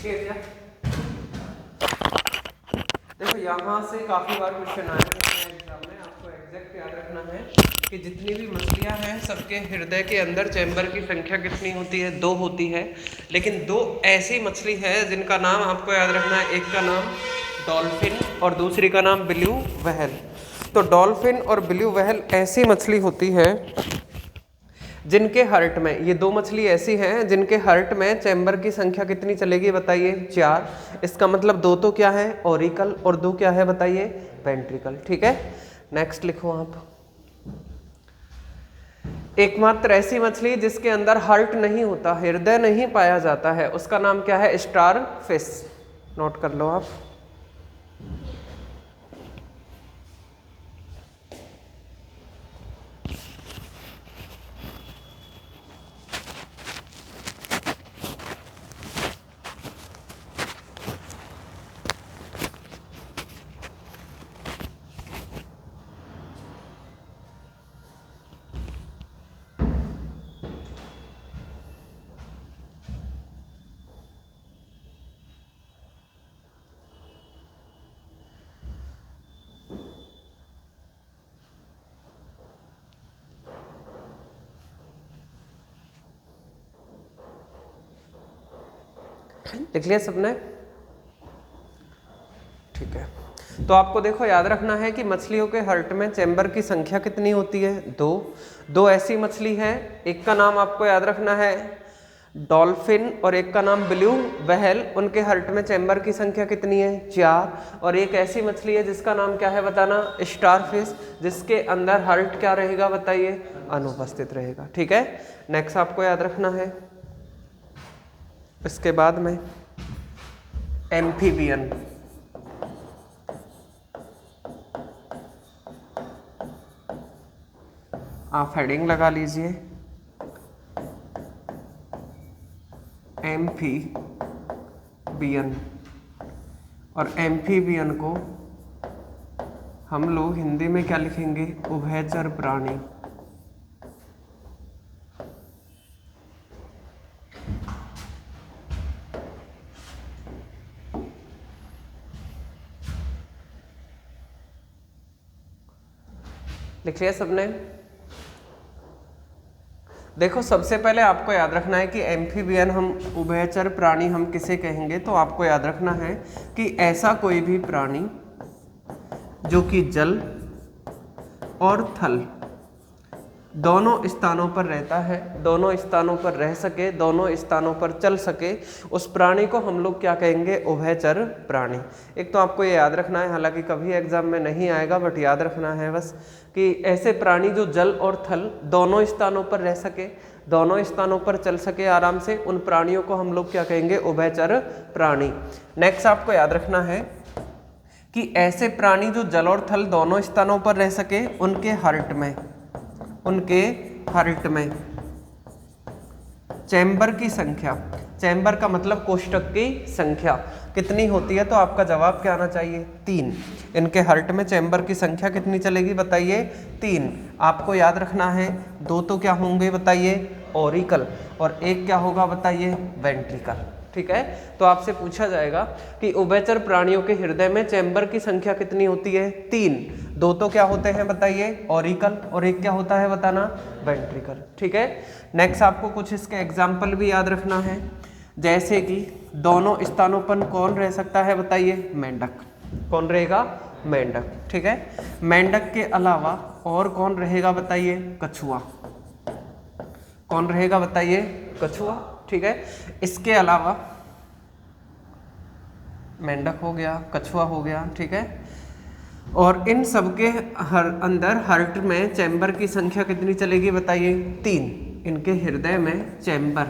Clear क्या? देखो यहाँ से काफ़ी बार क्वेश्चन आए हैं एग्जाम में, आपको एग्जैक्ट याद रखना है कि जितनी भी मछलियाँ हैं सबके हृदय के अंदर चैम्बर की संख्या कितनी होती है? 2 होती है। लेकिन 2 ऐसी मछली है जिनका नाम आपको याद रखना है, एक का नाम डॉल्फिन और दूसरी का नाम ब्लू व्हेल। तो डॉल्फिन और ब्लू व्हेल ऐसी मछली होती है जिनके हार्ट में, ये 2 मछली ऐसी हैं जिनके हार्ट में चैम्बर की संख्या कितनी चलेगी बताइए? 4। इसका मतलब 2 तो क्या है? ऑरिकल, और 2 क्या है बताइए? वेंट्रिकल। ठीक है, नेक्स्ट लिखो आप। एकमात्र ऐसी मछली जिसके अंदर हार्ट नहीं होता, हृदय नहीं पाया जाता है, उसका नाम क्या है? Star fish. नोट कर लो आप। लिख लिया सबने? ठीक है, तो आपको देखो याद रखना है कि मछलियों के हार्ट में चैम्बर की संख्या कितनी होती है? 2 ऐसी मछली है, एक का नाम आपको याद रखना है डॉल्फिन और एक का नाम ब्लू व्हेल। उनके हार्ट में चैम्बर की संख्या कितनी है? 4। और एक ऐसी मछली है जिसका नाम क्या है बताना? स्टार फिश, जिसके अंदर हार्ट क्या रहेगा बताइए? अनुपस्थित रहेगा। ठीक है, नेक्स्ट आपको याद रखना है। इसके बाद में एम्फीबियन। आप हेडिंग लगा लीजिए, एम्फीबियन। और एम्फीबियन को हम लोग हिंदी में क्या लिखेंगे? उभयचर प्राणी। लिख लिया सबने? देखो सबसे पहले आपको याद रखना है कि एम्फीबियन, हम उभयचर प्राणी हम किसे कहेंगे? तो आपको याद रखना है कि ऐसा कोई भी प्राणी जो कि जल और थल दोनों स्थानों पर रहता है, दोनों स्थानों पर रह सके, दोनों स्थानों पर चल सके, उस प्राणी को हम लोग क्या कहेंगे? उभयचर प्राणी। एक तो आपको ये याद रखना है, हालांकि कभी एग्जाम में नहीं आएगा बट याद रखना है बस, कि ऐसे प्राणी जो जल और थल दोनों स्थानों पर रह सके, दोनों स्थानों पर चल सके आराम से, उन प्राणियों को हम लोग क्या कहेंगे? उभयचर प्राणी। नेक्स्ट आपको याद रखना है कि ऐसे प्राणी जो जल और थल दोनों स्थानों पर रह सके, उनके हार्ट में चैम्बर की संख्या, चैम्बर का मतलब कोष्ठक की संख्या कितनी होती है? तो आपका जवाब क्या आना चाहिए? 3। इनके हार्ट में चैम्बर की संख्या कितनी चलेगी बताइए? 3। आपको याद रखना है 2 तो क्या होंगे बताइए? ऑरिकल, और एक क्या होगा बताइए? वेंट्रिकल। ठीक है, तो आपसे पूछा जाएगा कि उभयचर प्राणियों के हृदय में चैम्बर की संख्या कितनी होती है? 3। 2 तो क्या होते हैं बताइए? ऑरिकल, और एक क्या होता है बताना? वेंट्रिकल। ठीक है, नेक्स्ट आपको कुछ इसके एग्जाम्पल भी याद रखना है, जैसे कि दोनों स्थानों पर कौन रह सकता है बताइए? मेंढक। कौन रहेगा? मेंढक। ठीक है, मेंढक के अलावा और कौन रहेगा बताइए? कछुआ। कौन रहेगा बताइए? कछुआ। ठीक है, इसके अलावा मेंढक हो गया, कछुआ हो गया। ठीक है, और इन सबके अंदर हार्ट में चैम्बर की संख्या कितनी चलेगी बताइए? 3। इनके हृदय में चैम्बर,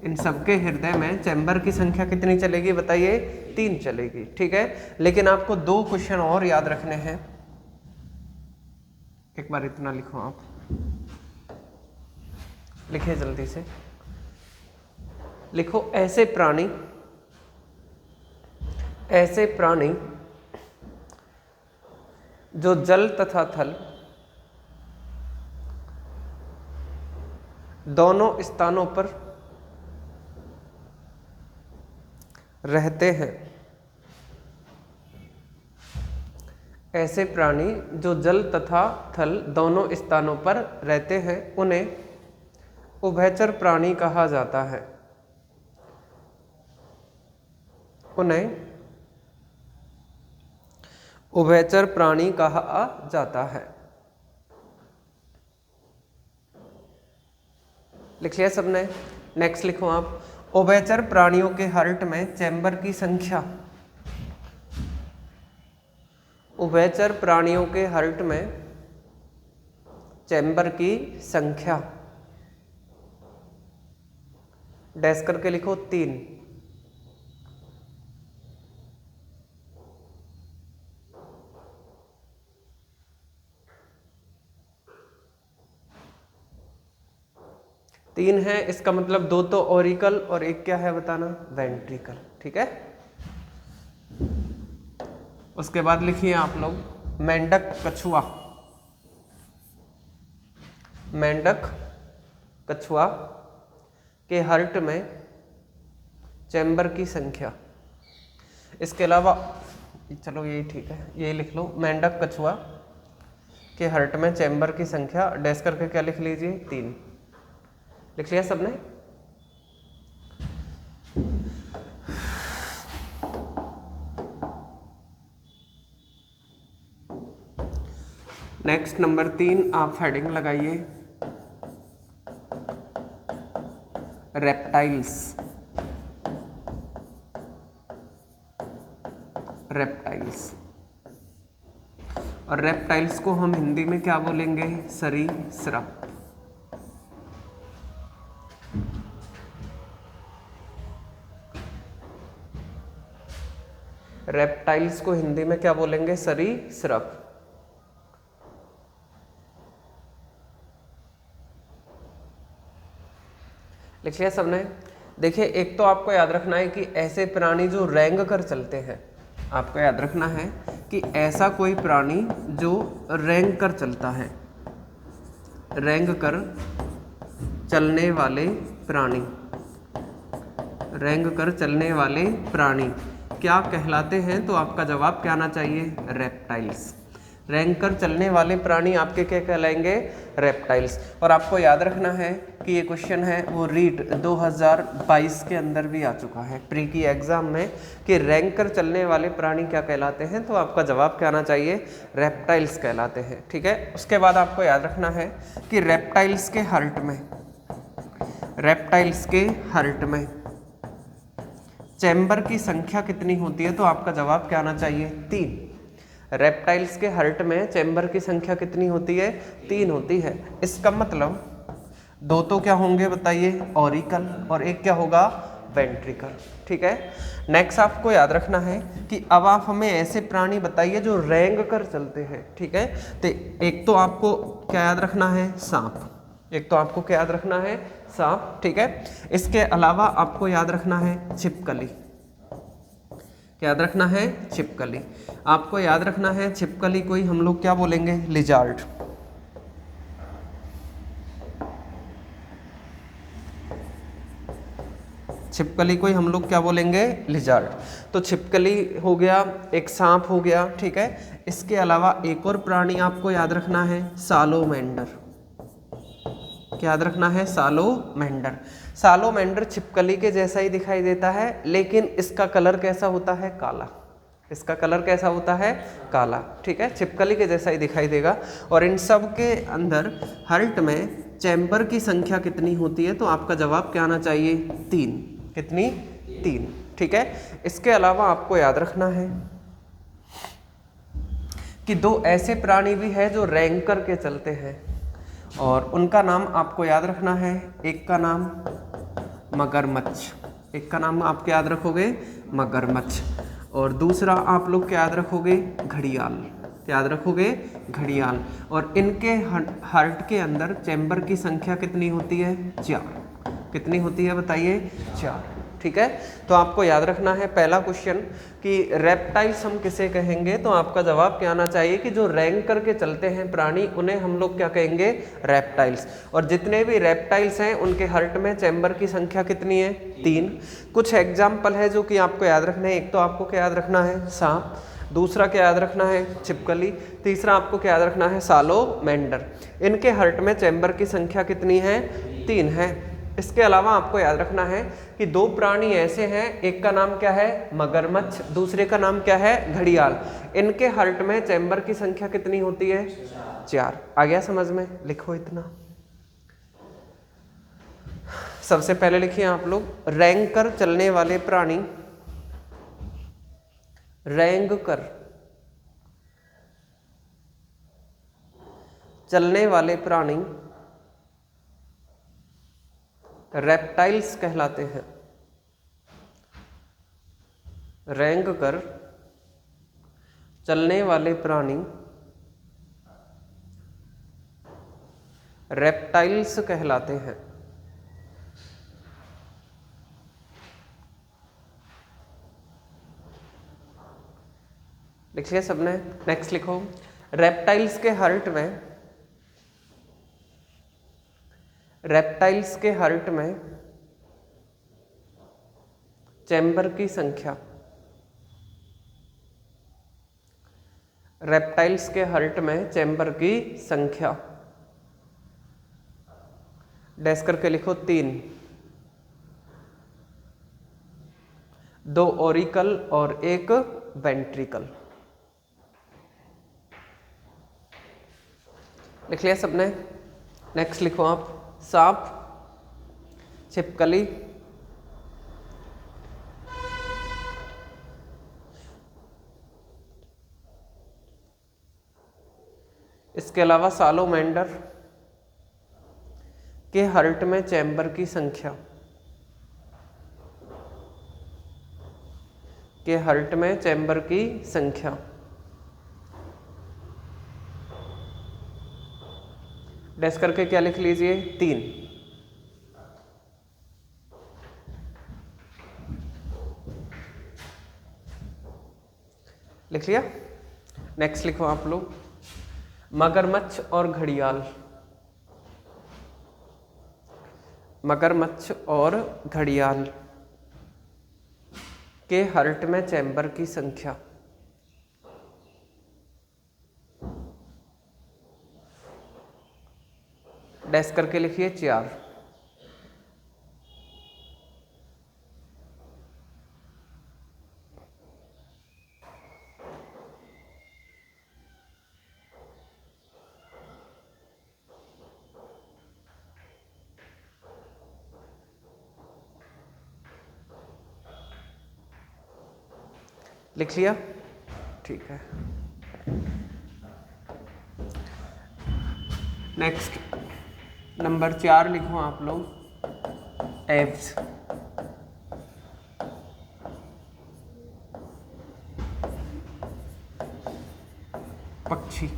इन सबके हृदय में चैम्बर की संख्या कितनी चलेगी बताइए? 3 चलेगी। ठीक है, लेकिन आपको 2 क्वेश्चन और याद रखने हैं। एक बार इतना लिखो आप, लिखे जल्दी से। लिखो ऐसे प्राणी जो जल तथा थल दोनों स्थानों पर रहते हैं। ऐसे प्राणी जो जल तथा थल दोनों स्थानों पर रहते हैं उन्हें उभयचर प्राणी कहा जाता है। उन्हें उभयचर प्राणी कहा जाता है। लिख लिया सबने? नेक्स्ट लिखो आप, उभयचर प्राणियों के हार्ट में चैम्बर की संख्या। उभयचर प्राणियों के हार्ट में चैम्बर की संख्या, डैश करके लिखो 3। तीन है, इसका मतलब 2 तो ऑरिकल और 1 क्या है बताना? वेंट्रिकल। ठीक है। उसके बाद लिखिए आप लोग मेंढक कछुआ। मेंढक कछुआ के हार्ट में चैम्बर की संख्या। इसके अलावा चलो यही ठीक है, यही लिख लो, मेंढक कछुआ के हार्ट में चैम्बर की संख्या, डैश करके क्या लिख लीजिए? 3। लिख लिया सबने? नेक्स्ट नंबर 3 आप हेडिंग लगाइए, रेप्टाइल्स। रेप्टाइल्स, और रेप्टाइल्स को हम हिंदी में क्या बोलेंगे? सरीसृप। रेप्टाइल्स को हिंदी में क्या बोलेंगे? सरीसृप। लिख लिया सबने? देखिए, एक तो आपको याद रखना है कि ऐसे प्राणी जो रेंग कर चलते हैं, आपको याद रखना है कि ऐसा कोई प्राणी जो रेंग कर चलता है, रेंग कर चलने वाले प्राणी, रेंग कर चलने वाले प्राणी क्या कहलाते हैं? तो आपका जवाब क्या आना चाहिए? रेप्टाइल्स। रेंग कर चलने वाले प्राणी आपके क्या कहलाएंगे? रेप्टाइल्स। और आपको याद रखना है कि ये क्वेश्चन है वो रीट 2022 के अंदर भी आ चुका है प्री की एग्जाम में, कि रेंग कर चलने वाले प्राणी क्या कहलाते हैं? तो आपका जवाब क्या आना चाहिए? रेप्टाइल्स कहलाते हैं। ठीक है। उसके बाद आपको याद रखना है कि रेप्टाइल्स के हार्ट में, रेप्टाइल्स के हार्ट में चैम्बर की संख्या कितनी होती है? तो आपका जवाब क्या आना चाहिए? 3। रेप्टाइल्स के हार्ट में चैम्बर की संख्या कितनी होती है? 3 होती है। इसका मतलब 2 तो क्या होंगे बताइए? ऑरिकल, और 1 क्या होगा? वेंट्रिकल। ठीक है। नेक्स्ट आपको याद रखना है कि अब आप हमें ऐसे प्राणी बताइए जो रेंग कर चलते हैं। ठीक है। तो एक तो आपको क्या याद रखना है? सांप। एक तो आपको क्या याद रखना है? सांप। ठीक है। इसके अलावा आपको याद रखना है छिपकली। याद रखना है? छिपकली। आपको याद रखना है छिपकली कोई हम लोग क्या बोलेंगे? लिजार्ड। छिपकली कोई हम लोग क्या बोलेंगे? लिजार्ड। तो छिपकली हो गया, एक सांप हो गया। ठीक है। इसके अलावा एक और प्राणी आपको याद रखना है, सालोमेंडर। क्या याद रखना है? सालोमेंडर। सालोमेंडर छिपकली के जैसा ही दिखाई देता है, लेकिन इसका कलर कैसा होता है? काला। इसका कलर कैसा होता है? काला। ठीक है। छिपकली के जैसा ही दिखाई देगा। और इन सब के अंदर हार्ट में चैम्बर की संख्या कितनी होती है? तो आपका जवाब क्या आना चाहिए? 3। कितनी? 3। ठीक है। इसके अलावा आपको याद रखना है कि 2 ऐसे प्राणी भी हैं जो रेंग करके चलते हैं, और उनका नाम आपको याद रखना है। एक का नाम मगरमच्छ। एक का नाम आप क्या याद रखोगे? मगरमच्छ। और दूसरा आप लोग क्या याद रखोगे? घड़ियाल। याद रखोगे? घड़ियाल। और इनके हार्ट के अंदर चैम्बर की संख्या कितनी होती है? 4। कितनी होती है बताइए? 4। ठीक है। तो आपको याद रखना है पहला क्वेश्चन कि रेप्टाइल्स हम किसे कहेंगे, तो आपका जवाब क्या आना चाहिए कि जो रैंक करके चलते हैं प्राणी उन्हें हम लोग क्या कहेंगे, रेप्टाइल्स। और जितने भी रेप्टाइल्स हैं उनके हार्ट में चैम्बर की संख्या कितनी है, 3। कुछ एग्जाम्पल है जो कि आपको याद रखना है। एक तो आपको क्या याद रखना है, सांप। दूसरा क्या याद रखना है, छिपकली। तीसरा आपको क्या याद रखना है, सालोमेंडर। इनके हार्ट में चैम्बर की संख्या कितनी है, 3 है। इसके अलावा आपको याद रखना है कि 2 प्राणी ऐसे हैं, एक का नाम क्या है, मगरमच्छ, दूसरे का नाम क्या है, घड़ियाल। इनके हार्ट में चैम्बर की संख्या कितनी होती है, 4। आ गया समझ में, लिखो इतना। सबसे पहले लिखिए आप लोग, रैंक कर चलने वाले प्राणी, रैंक कर चलने वाले प्राणी रेप्टाइल्स कहलाते हैं। रैंक कर चलने वाले प्राणी रेप्टाइल्स कहलाते हैं। लिखिए सबने। नेक्स्ट लिखो, रेप्टाइल्स के हार्ट में, रेप्टाइल्स के हार्ट में चैम्बर की संख्या, रेप्टाइल्स के हार्ट में चैम्बर की संख्या डैश करके लिखो 3। 2 ओरिकल और 1 वेंट्रिकल। लिख लिया सबने। नेक्स्ट लिखो आप, सांप, छिपकली, इसके अलावा सालोमेंडर के हार्ट में चैम्बर की संख्या, के हार्ट में चैम्बर की संख्या डैश करके क्या लिख लीजिए, 3। लिख लिया। नेक्स्ट लिखो आप लोग, मगरमच्छ और घड़ियाल, मगरमच्छ और घड़ियाल के हार्ट में चैम्बर की संख्या, डैश करके लिखिए 4। लिख लिया, ठीक है। नेक्स्ट नंबर 4 लिखो आप लोग, एव्स, पक्षी।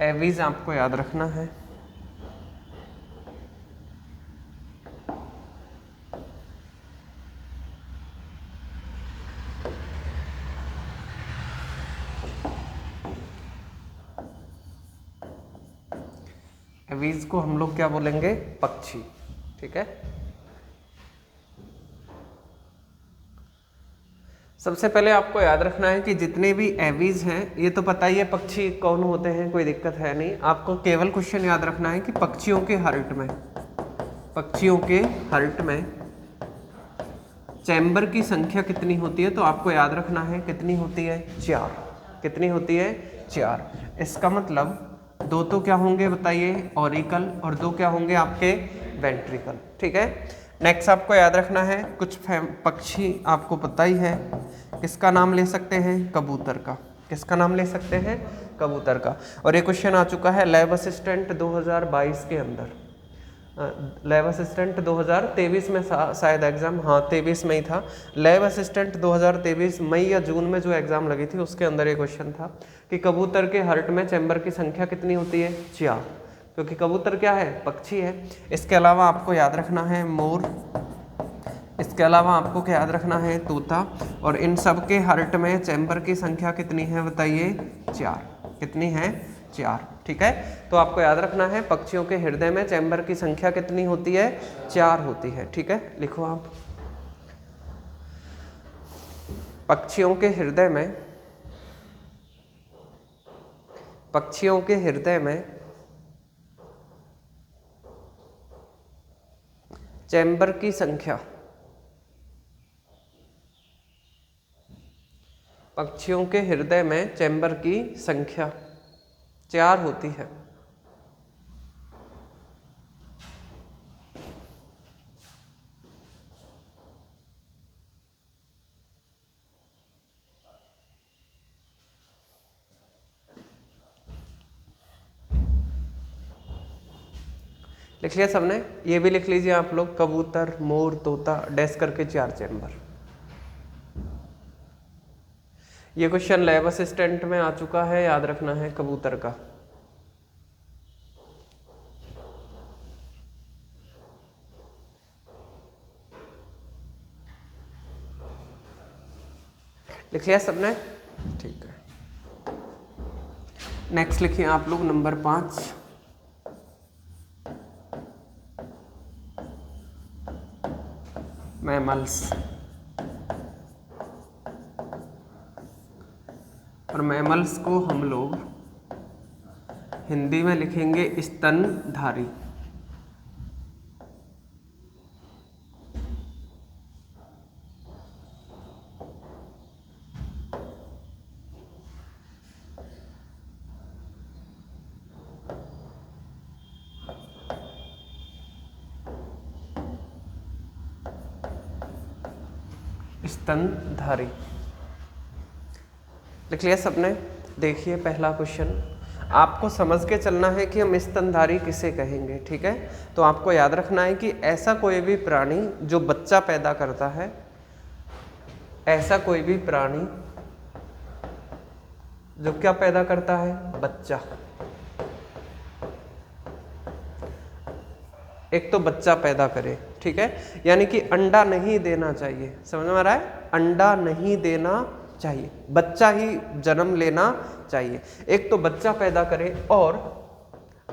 एवीज आपको याद रखना है। एवीज को हम लोग क्या बोलेंगे, पक्षी, ठीक है। सबसे पहले आपको याद रखना है कि जितने भी एवीज हैं, ये तो पता ही है पक्षी कौन होते हैं, कोई दिक्कत है नहीं। आपको केवल क्वेश्चन याद रखना है कि पक्षियों के हार्ट में, पक्षियों के हार्ट में चैम्बर की संख्या कितनी होती है, तो आपको याद रखना है कितनी होती है, 4। कितनी होती है, 4। इसका मतलब 2 तो क्या होंगे बताइए, ऑरिकल, और 2 क्या होंगे आपके, वेंट्रिकल, ठीक है। नेक्स्ट आपको याद रखना है, कुछ पक्षी आपको पता ही है, किसका नाम ले सकते हैं, कबूतर का। किसका नाम ले सकते हैं, कबूतर का। और ये क्वेश्चन आ चुका है लैब असिस्टेंट 2022 के अंदर। लैब असिस्टेंट 2023 में शायद एग्ज़ाम, हाँ 23 में ही था। लैब असिस्टेंट 2023 मई या जून में जो एग्ज़ाम लगी थी उसके अंदर ये क्वेश्चन था कि कबूतर के हर्ट में चैम्बर की संख्या कितनी होती है? 4, क्योंकि कबूतर क्या है? पक्षी है। इसके अलावा आपको याद रखना है मोर, इसके अलावा आपको क्या याद रखना है? तोता। और इन सब के हर्ट में चैम्बर की संख्या कितनी है बताइए? 4। कितनी है? 4। ठीक है, तो आपको याद रखना है पक्षियों के हृदय में चैम्बर की संख्या कितनी होती है? 4 होती है। ठीक है, लिखो आप। पक्षियों के हृदय में, पक्षियों के हृदय में चैम्बर की संख्या, पक्षियों के हृदय में चैम्बर की संख्या 4 होती है। लिख लिया सबने? ये भी लिख लीजिए आप लोग, कबूतर, मोर, तोता, डैश करके 4 चैम्बर। ये क्वेश्चन लैब असिस्टेंट में आ चुका है, याद रखना है कबूतर का। लिख लिया सबने? ठीक है, नेक्स्ट लिखिए आप लोग नंबर 5। मैमल्स। और मैमल्स को हम लोग हिंदी में लिखेंगे स्तनधारी। स्तनधारी। लिख लिया सबने? देखिए पहला क्वेश्चन, आपको समझ के चलना है कि हम स्तनधारी किसे कहेंगे। ठीक है, तो आपको याद रखना है कि ऐसा कोई भी प्राणी जो बच्चा पैदा करता है, ऐसा कोई भी प्राणी जो क्या पैदा करता है? बच्चा। एक तो बच्चा पैदा करे, ठीक है, यानी कि अंडा नहीं देना चाहिए। समझ में आ रहा है? अंडा नहीं देना चाहिए, बच्चा ही जन्म लेना चाहिए। एक तो बच्चा पैदा करे और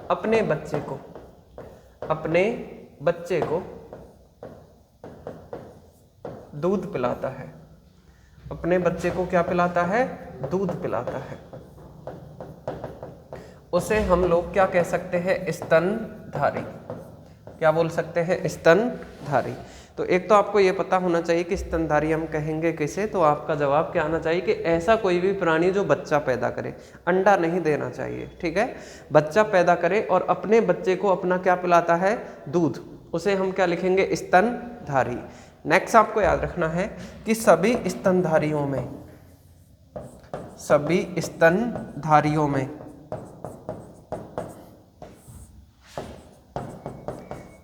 अपने बच्चे को दूध पिलाता है। अपने बच्चे को क्या पिलाता है? दूध पिलाता है। उसे हम लोग क्या कह सकते हैं? स्तनधारी। क्या बोल सकते हैं? स्तनधारी। तो एक तो आपको ये पता होना चाहिए कि स्तनधारी हम कहेंगे किसे, तो आपका जवाब क्या आना चाहिए कि ऐसा कोई भी प्राणी जो बच्चा पैदा करे, अंडा नहीं देना चाहिए। ठीक है, बच्चा पैदा करे और अपने बच्चे को अपना क्या पिलाता है? दूध। उसे हम क्या लिखेंगे? स्तनधारी। नेक्स्ट आपको याद रखना है कि सभी स्तनधारियों में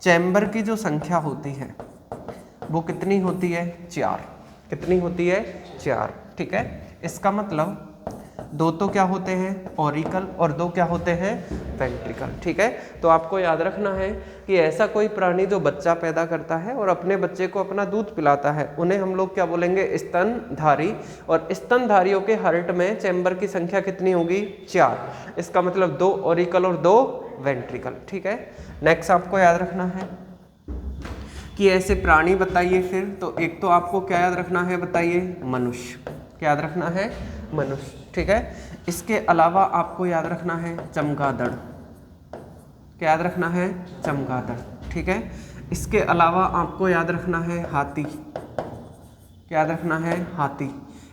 चैम्बर की जो संख्या होती है वो कितनी होती है? 4। कितनी होती है? 4। ठीक है, इसका मतलब 2 तो क्या होते हैं? ऑरिकल, और 2 क्या होते हैं? वेंट्रिकल। ठीक है, तो आपको याद रखना है कि ऐसा कोई प्राणी जो बच्चा पैदा करता है और अपने बच्चे को अपना दूध पिलाता है, उन्हें हम लोग क्या बोलेंगे? स्तनधारी। और स्तनधारियों के हार्ट में चैम्बर की संख्या कितनी होगी? 4। इसका मतलब 2 ऑरिकल और 2 वेंट्रिकल। ठीक है, नेक्स्ट आपको याद रखना है कि ऐसे प्राणी बताइए फिर। तो एक तो आपको क्या याद रखना है? बताइए, मनुष्य। क्या याद रखना है? मनुष्य। ठीक है, इसके अलावा आपको याद रखना है चमगादड़। क्या याद रखना है? चमगादड़। ठीक है, इसके अलावा आपको याद रखना है हाथी। क्या याद रखना है? हाथी।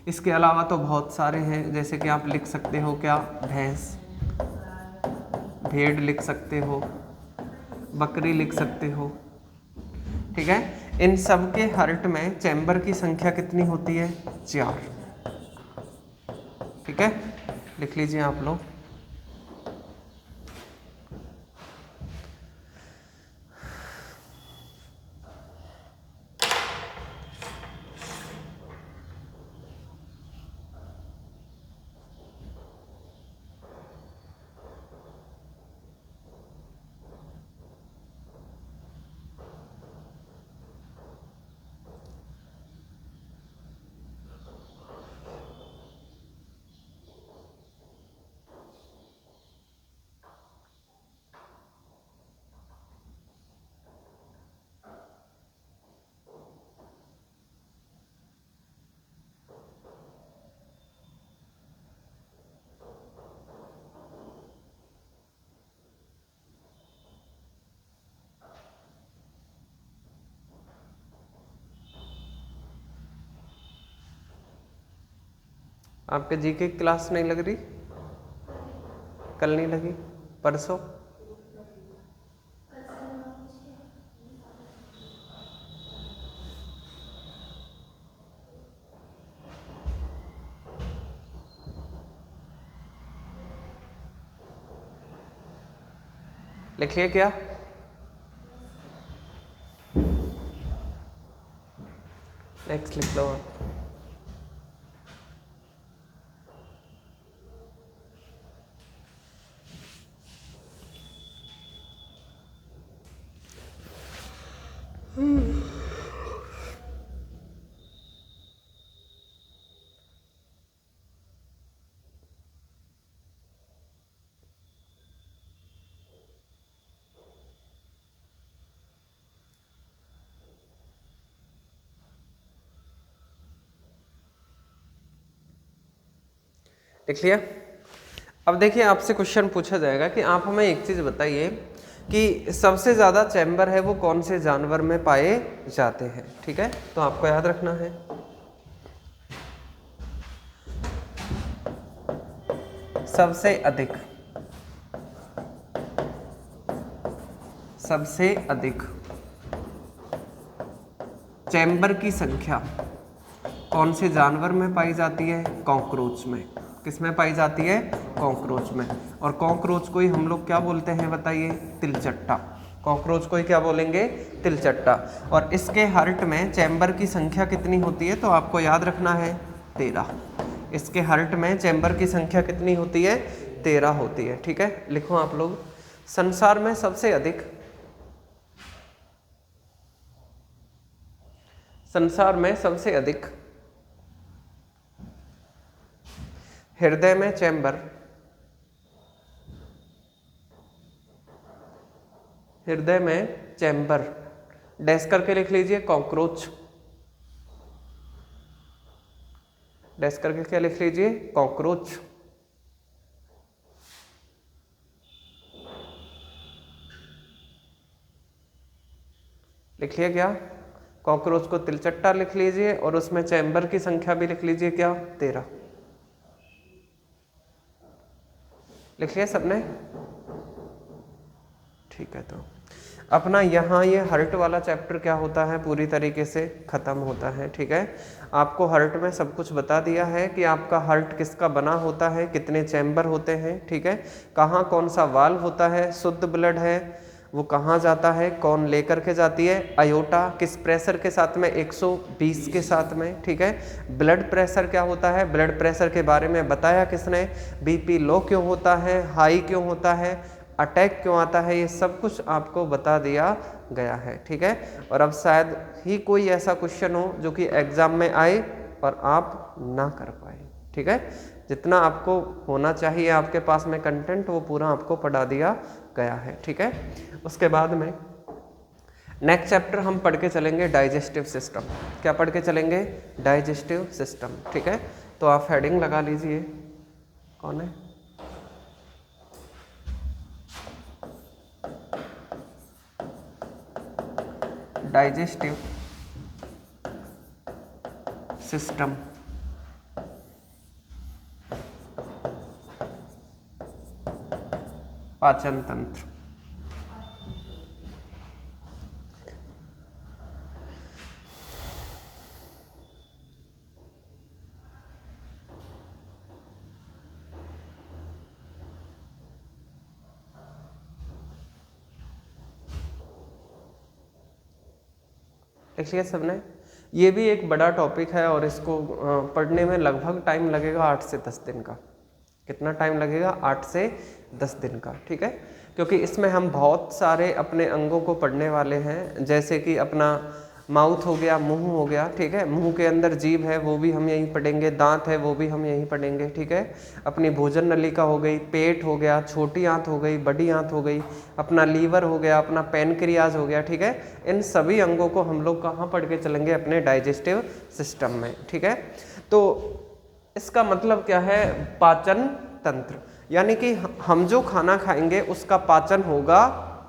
इसके अलावा तो बहुत सारे हैं, जैसे कि आप लिख सकते हो क्या? भैंस, भेड़ लिख सकते हो, बकरी लिख सकते हो। ठीक है, इन सब के हार्ट में चैम्बर की संख्या कितनी होती है? 4। ठीक है, लिख लीजिए आप लोग। आपके जीके की क्लास नहीं लग रही? कल नहीं लगी? परसों? लिखिए क्या? नेक्स्ट लिख लो आप। लिख लिया? अब देखिए आपसे क्वेश्चन पूछा जाएगा कि आप हमें एक चीज बताइए कि सबसे ज्यादा चैम्बर है वो कौन से जानवर में पाए जाते हैं। ठीक है, तो आपको याद रखना है सबसे अधिक चैम्बर की संख्या कौन से जानवर में पाई जाती है? कॉकरोच में। किस में पाई जाती है? कॉकरोच में। और कॉकरोच को ही हम लोग क्या बोलते हैं बताइए? तिलचट्टा। कॉकरोच को ही क्या बोलेंगे? तिलचट्टा। और इसके हार्ट में चैम्बर की संख्या कितनी होती है? तो आपको याद रखना है 13। इसके हार्ट में चैम्बर की संख्या कितनी होती है? 13 होती है। ठीक है, लिखो आप लोग। संसार में सबसे अधिक हृदय में चैम्बर डैश करके लिख लीजिए कॉकरोच। डैश करके क्या लिख लीजिए? कॉकरोच। लिख लिया क्या? कॉकरोच को तिलचट्टा लिख लीजिए और उसमें चैम्बर की संख्या भी लिख लीजिए क्या? 13। लिख लिया सबने? ठीक है, तो अपना यहाँ ये हर्ट वाला चैप्टर क्या होता है? पूरी तरीके से खत्म होता है। ठीक है, आपको हर्ट में सब कुछ बता दिया है कि आपका हर्ट किसका बना होता है, कितने चैम्बर होते हैं। ठीक है, कहाँ कौन सा वाल्व होता है, शुद्ध ब्लड है वो कहाँ जाता है, कौन लेकर के जाती है, अयोटा किस प्रेशर के साथ में? 120 के साथ में। ठीक है, ब्लड प्रेशर क्या होता है? ब्लड प्रेशर के बारे में बताया किसने? बीपी लो क्यों होता है, हाई क्यों होता है, अटैक क्यों आता है, ये सब कुछ आपको बता दिया गया है। ठीक है, और अब शायद ही कोई ऐसा क्वेश्चन हो जो कि एग्जाम में आए और आप ना कर पाए। ठीक है, जितना आपको होना चाहिए आपके पास में कंटेंट वो पूरा आपको पढ़ा दिया गया है। ठीक है, उसके बाद में नेक्स्ट चैप्टर हम पढ़ के चलेंगे डाइजेस्टिव सिस्टम। क्या पढ़ के चलेंगे? Digestive system. ठीक है, तो आप हेडिंग लगा लीजिए। कौन है? Digestive system. पाचन तंत्र। देखिए सबने, ये भी एक बड़ा टॉपिक है और इसको पढ़ने में लगभग टाइम लगेगा 8 से 10 दिन का। कितना टाइम लगेगा? 8 से 10 दिन का। ठीक है, क्योंकि इसमें हम बहुत सारे अपने अंगों को पढ़ने वाले हैं, जैसे कि अपना माउथ हो गया, मुंह हो गया। ठीक है, मुंह के अंदर जीभ है वो भी हम यहीं पढ़ेंगे, दांत है वो भी हम यहीं पढ़ेंगे। ठीक है, अपनी भोजन नलिका हो गई, पेट हो गया, छोटी आंत हो गई, बड़ी आंत हो गई, अपना लीवर हो गया, अपना पैनक्रियाज हो गया। ठीक है, इन सभी अंगों को हम लोग कहाँ पढ़ के चलेंगे? अपने डाइजेस्टिव सिस्टम में। ठीक है, तो इसका मतलब क्या है? पाचन तंत्र, यानी कि हम जो खाना खाएंगे उसका पाचन होगा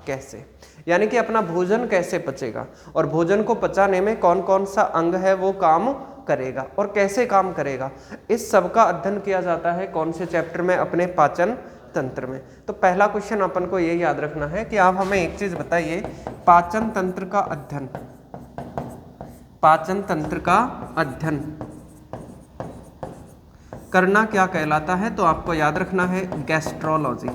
कैसे, यानी कि अपना भोजन कैसे पचेगा और भोजन को पचाने में कौन कौन सा अंग है वो काम करेगा और कैसे काम करेगा, इस सब का अध्ययन किया जाता है कौन से चैप्टर में, अपने पाचन तंत्र में। तो पहला क्वेश्चन अपन को ये याद रखना है कि आप हमें एक चीज बताइए, पाचन तंत्र का अध्ययन, पाचन तंत्र का अध्ययन करना क्या कहलाता है? तो आपको याद रखना है गैस्ट्रोलॉजी।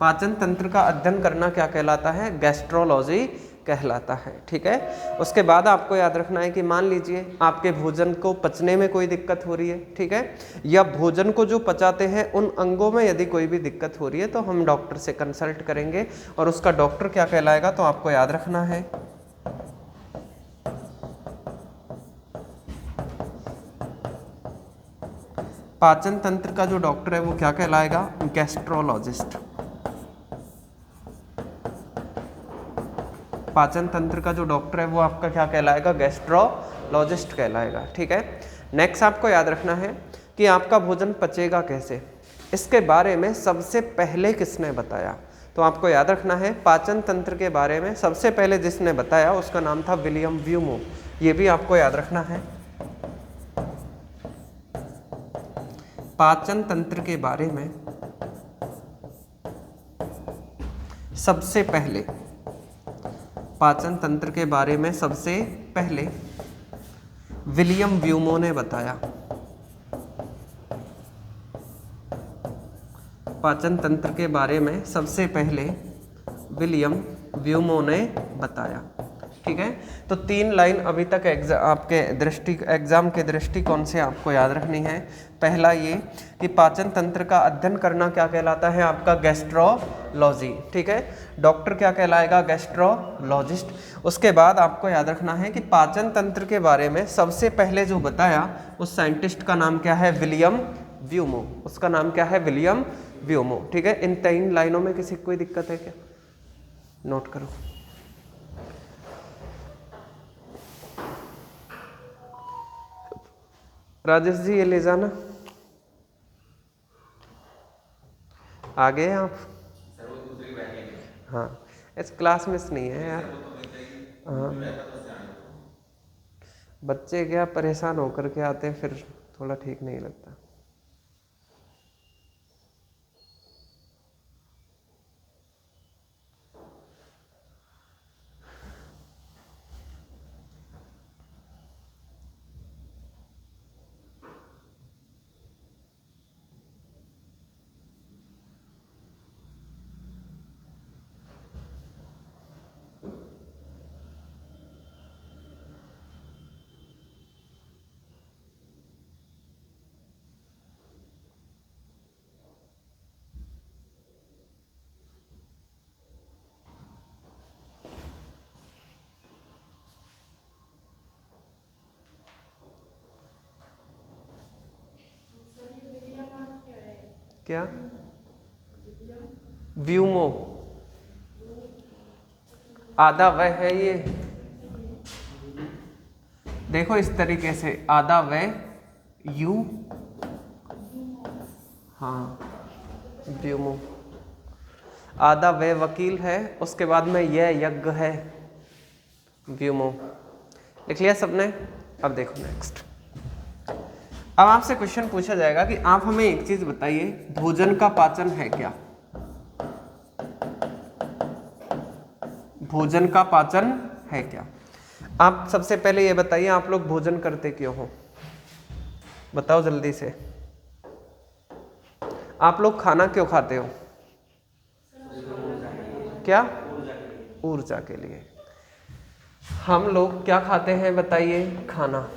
पाचन तंत्र का अध्ययन करना क्या कहलाता है? गैस्ट्रोलॉजी कहलाता है। ठीक है, उसके बाद आपको याद रखना है कि मान लीजिए आपके भोजन को पचने में कोई दिक्कत हो रही है, ठीक है, या भोजन को जो पचाते हैं उन अंगों में यदि कोई भी दिक्कत हो रही है तो हम डॉक्टर से कंसल्ट करेंगे और उसका डॉक्टर क्या कहलाएगा? तो आपको याद रखना है पाचन तंत्र का जो डॉक्टर है वो क्या कहलाएगा? गैस्ट्रोलॉजिस्ट। पाचन तंत्र का जो डॉक्टर है वो आपका क्या कहलाएगा? गैस्ट्रोलॉजिस्ट कहलाएगा। ठीक है, नेक्स्ट आपको याद रखना है कि आपका भोजन पचेगा कैसे, इसके बारे में सबसे पहले किसने बताया? तो आपको याद रखना है पाचन तंत्र के बारे में सबसे पहले जिसने बताया उसका नाम था विलियम व्यूमो। ये भी आपको याद रखना है। पाचन तंत्र के बारे में सबसे पहले, पाचन तंत्र के बारे में सबसे पहले विलियम व्यूमो ने बताया। पाचन तंत्र के बारे में सबसे पहले विलियम व्यूमो ने बताया। ठीक है, तो 3 लाइन अभी तक आपके एग्जाम के दृष्टिकोण से आपको याद रखनी है। पहला ये कि पाचन तंत्र का अध्ययन करना क्या कहलाता है? आपका गैस्ट्रोलॉजी। ठीक है, डॉक्टर क्या कहलाएगा? गैस्ट्रोलॉजिस्ट। उसके बाद आपको याद रखना है कि पाचन तंत्र के बारे में सबसे पहले जो बताया उस साइंटिस्ट का नाम क्या है? विलियम व्यूमो। उसका नाम क्या है? विलियम व्यूमो। ठीक है, इन 3 लाइनों में किसी को कोई दिक्कत है क्या? नोट करो। राजेश जी ये ले जाना, आ गए आप? हाँ, इस क्लास मिस नहीं है यार। हाँ, बच्चे क्या परेशान होकर के आते हैं, फिर थोड़ा ठीक नहीं लगता। क्या? व्यूमो, आधा वह है ये, देखो इस तरीके से आधा वह यू, हाँ व्यूमो, आधा वह वकील है, उसके बाद में यह यज्ञ है, व्यूमो। लिख लिया सबने? अब देखो नेक्स्ट, अब आपसे क्वेश्चन पूछा जाएगा कि आप हमें एक चीज बताइए, भोजन का पाचन है क्या? भोजन का पाचन है क्या? आप सबसे पहले ये बताइए, आप लोग भोजन करते क्यों हो? बताओ जल्दी से। आप लोग खाना क्यों खाते हो? क्या? ऊर्जा के लिए। हम लोग क्या खाते हैं बताइए? खाना।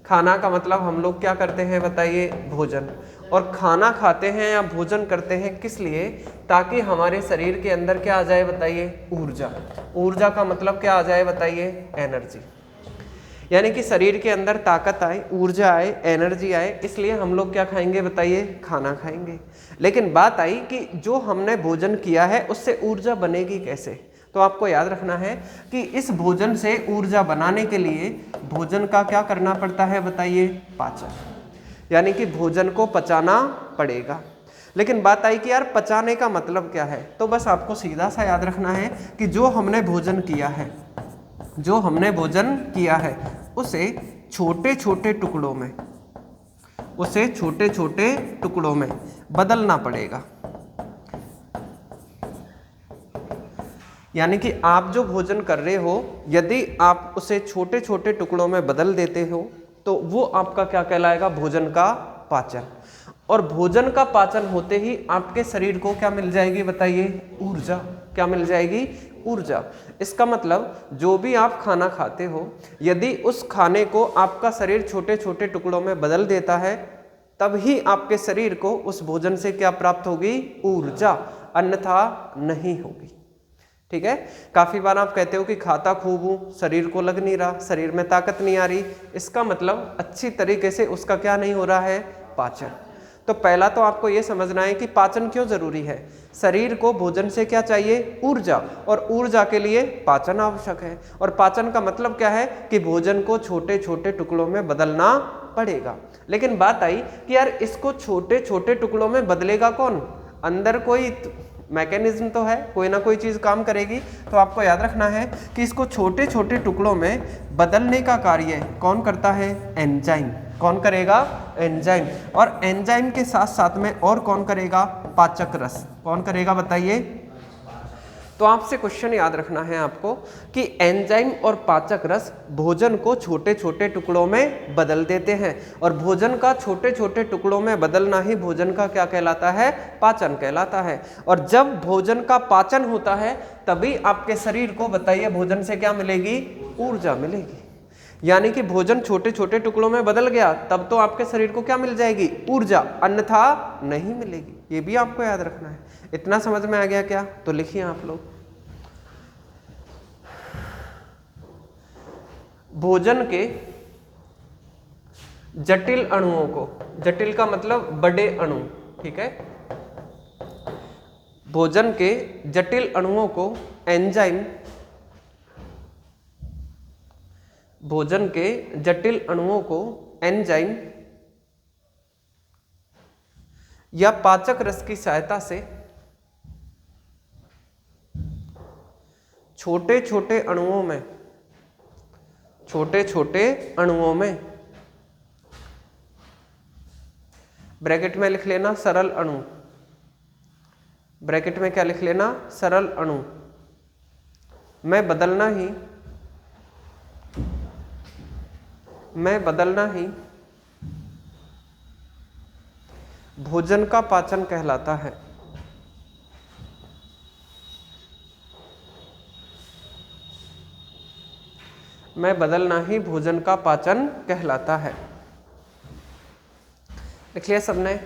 खाना का मतलब हम लोग क्या करते हैं बताइए? भोजन। और खाना खाते हैं या भोजन करते हैं किस लिए? ताकि हमारे शरीर के अंदर क्या आ जाए बताइए? ऊर्जा। ऊर्जा का मतलब क्या आ जाए बताइए? एनर्जी। यानी कि शरीर के अंदर ताकत आए, ऊर्जा आए, एनर्जी आए, इसलिए हम लोग क्या खाएंगे बताइए? खाना खाएंगे। लेकिन बात आई कि जो हमने भोजन किया है उससे ऊर्जा बनेगी कैसे? तो आपको याद रखना है कि इस भोजन से ऊर्जा बनाने के लिए भोजन का क्या करना पड़ता है बताइए? पाचन। यानी कि भोजन को पचाना पड़ेगा। लेकिन बात आई कि यार पचाने का मतलब क्या है? तो बस आपको सीधा सा याद रखना है कि जो हमने भोजन किया है जो हमने भोजन किया है उसे छोटे छोटे टुकड़ों में, उसे छोटे छोटे टुकड़ों में बदलना पड़ेगा। यानी कि आप जो भोजन कर रहे हो यदि आप उसे छोटे छोटे टुकड़ों में बदल देते हो तो वो आपका क्या कहलाएगा, भोजन का पाचन। और भोजन का पाचन होते ही आपके शरीर को क्या मिल जाएगी बताइए, ऊर्जा। क्या मिल जाएगी, ऊर्जा। इसका मतलब जो भी आप खाना खाते हो यदि उस खाने को आपका शरीर छोटे छोटे टुकड़ों में बदल देता है तब ही आपके शरीर को उस भोजन से क्या प्राप्त होगी, ऊर्जा, अन्यथा नहीं होगी। ठीक है। काफी बार आप कहते हो कि खाता खूब हूं, शरीर को लग नहीं रहा, शरीर में ताकत नहीं आ रही, इसका मतलब अच्छी तरीके से उसका क्या नहीं हो रहा है, पाचन। तो पहला तो आपको यह समझना है कि पाचन क्यों जरूरी है। शरीर को भोजन से क्या चाहिए, ऊर्जा, और ऊर्जा के लिए पाचन आवश्यक है। और पाचन का मतलब क्या है कि भोजन को छोटे छोटे टुकड़ों में बदलना पड़ेगा। लेकिन बात आई कि यार इसको छोटे छोटे टुकड़ों में बदलेगा कौन, अंदर कोई मैकेनिज्म तो है, कोई ना कोई चीज काम करेगी। तो आपको याद रखना है कि इसको छोटे छोटे टुकड़ों में बदलने का कार्य कौन करता है, एंजाइम। कौन करेगा, एंजाइम। और एंजाइम के साथ साथ में और कौन करेगा, पाचक रस। कौन करेगा बताइए। तो आपसे क्वेश्चन याद रखना है आपको कि एंजाइम और पाचक रस भोजन को छोटे छोटे टुकड़ों में बदल देते हैं, और भोजन का छोटे छोटे टुकड़ों में बदलना ही भोजन का क्या कहलाता है, पाचन कहलाता है। और जब भोजन का पाचन होता है तभी आपके शरीर को बताइए भोजन से क्या मिलेगी, ऊर्जा मिलेगी। यानी कि भोजन छोटे छोटे टुकड़ों में बदल गया तब तो आपके शरीर को क्या मिल जाएगी, ऊर्जा, अन्यथा नहीं मिलेगी। ये भी आपको याद रखना है। इतना समझ में आ गया क्या, तो लिखिए आप लोग। भोजन के जटिल अणुओं को, जटिल का मतलब बड़े अणु, ठीक है, भोजन के जटिल अणुओं को एंजाइम, भोजन के जटिल अणुओं को एंजाइम या पाचक रस की सहायता से छोटे छोटे अणुओं में, छोटे छोटे अणुओं में, ब्रैकेट में लिख लेना सरल अणु, ब्रैकेट में क्या लिख लेना, सरल अणु में बदलना ही, में बदलना ही भोजन का पाचन कहलाता है। में बदलना ही भोजन का पाचन कहलाता है। लिख लिया सबने।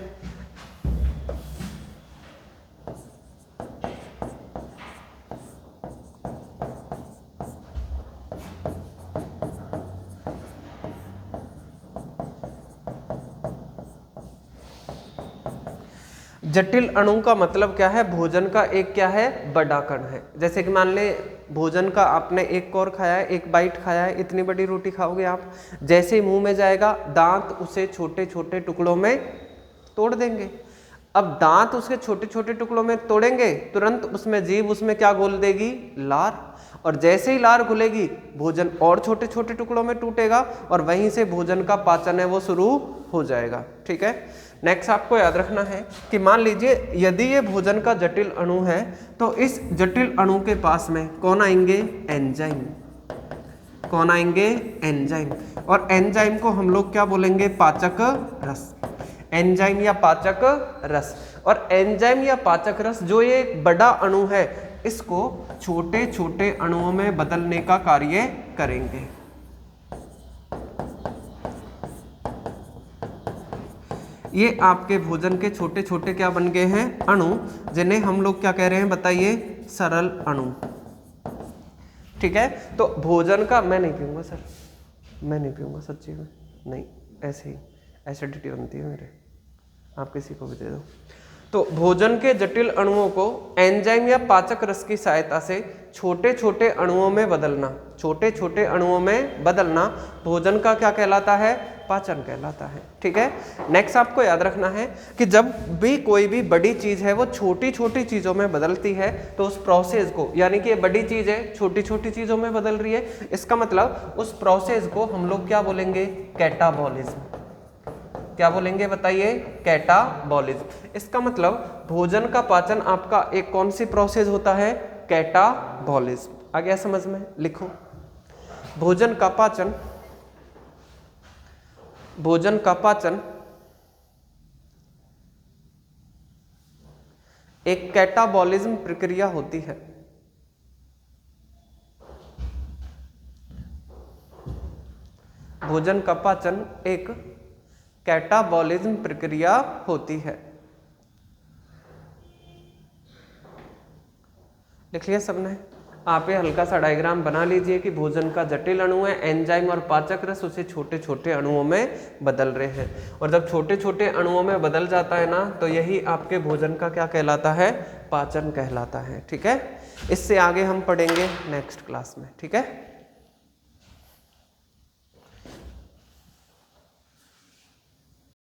जटिल अणु का मतलब क्या है, भोजन का एक क्या है, बड़ा कण है। जैसे कि मान ले भोजन का आपने एक कौर खाया है, एक बाइट खाया है, इतनी बड़ी रोटी खाओगे आप, जैसे ही मुंह में जाएगा दांत उसे छोटे छोटे टुकड़ों में तोड़ देंगे। अब दांत उसके छोटे छोटे टुकड़ों में तोड़ेंगे, तुरंत उसमें जीभ उसमें क्या घोल देगी, लार, और जैसे ही लार घुलेगी भोजन और छोटे छोटे टुकड़ों में टूटेगा और वहीं से भोजन का पाचन है वो शुरू हो जाएगा। ठीक है। नेक्स्ट आपको याद रखना है कि मान लीजिए यदि ये भोजन का जटिल अणु है तो इस जटिल अणु के पास में कौन आएंगे, एंजाइम। कौन आएंगे, एंजाइम। और एंजाइम को हम लोग क्या बोलेंगे, पाचक रस। एंजाइम या पाचक रस। और एंजाइम या पाचक रस जो ये एक बड़ा अणु है इसको छोटे छोटे अणुओं में बदलने का कार्य करेंगे। ये आपके भोजन के छोटे छोटे क्या बन गए हैं, अणु, जिन्हें हम लोग क्या कह रहे हैं बताइए, सरल अणु। ठीक है। तो भोजन का, मैं नहीं पीऊंगा सर, मैं नहीं पीऊंगा सच्ची में, नहीं, ऐसे ही एसिडिटी बनती है मेरे, आप किसी को भी दे दो। तो भोजन के जटिल अणुओं को एंजाइम या पाचक रस की सहायता से छोटे छोटे अणुओं में बदलना, छोटे छोटे अणुओं में बदलना भोजन का क्या कहलाता है, पाचन कहलाता है। ठीक है, नेक्स्ट आपको याद रखना है कि जब भी कोई भी बड़ी चीज है वो छोटी छोटी चीजों में बदलती है तो उस प्रोसेस को, यानी कि ये बड़ी चीज है छोटी छोटी चीजों में बदल रही है, इसका मतलब उस प्रोसेस को हम लोग क्या बोलेंगे, कैटाबॉलिज्म। क्या बोलेंगे बताइए, कैटाबॉलिज्म। इसका मतलब भोजन का पाचन आपका एक कौन सी प्रोसेस होता है, कैटाबॉलिज्म। आ गया समझ में, लिखो भोजन का पाचन, भोजन का पाचन एक कैटाबॉलिज्म प्रक्रिया होती है। भोजन का पाचन एक कैटाबॉलिज्म प्रक्रिया होती है। लिख लिया सबने? आप ये हल्का सा डायग्राम बना लीजिए कि भोजन का जटिल अणु है, एंजाइम और पाचक रस उसे छोटे छोटे अणुओं में बदल रहे हैं, और जब छोटे छोटे अणुओं में बदल जाता है ना तो यही आपके भोजन का क्या कहलाता है, पाचन कहलाता है। ठीक है, इससे आगे हम पढ़ेंगे नेक्स्ट क्लास में। ठीक है।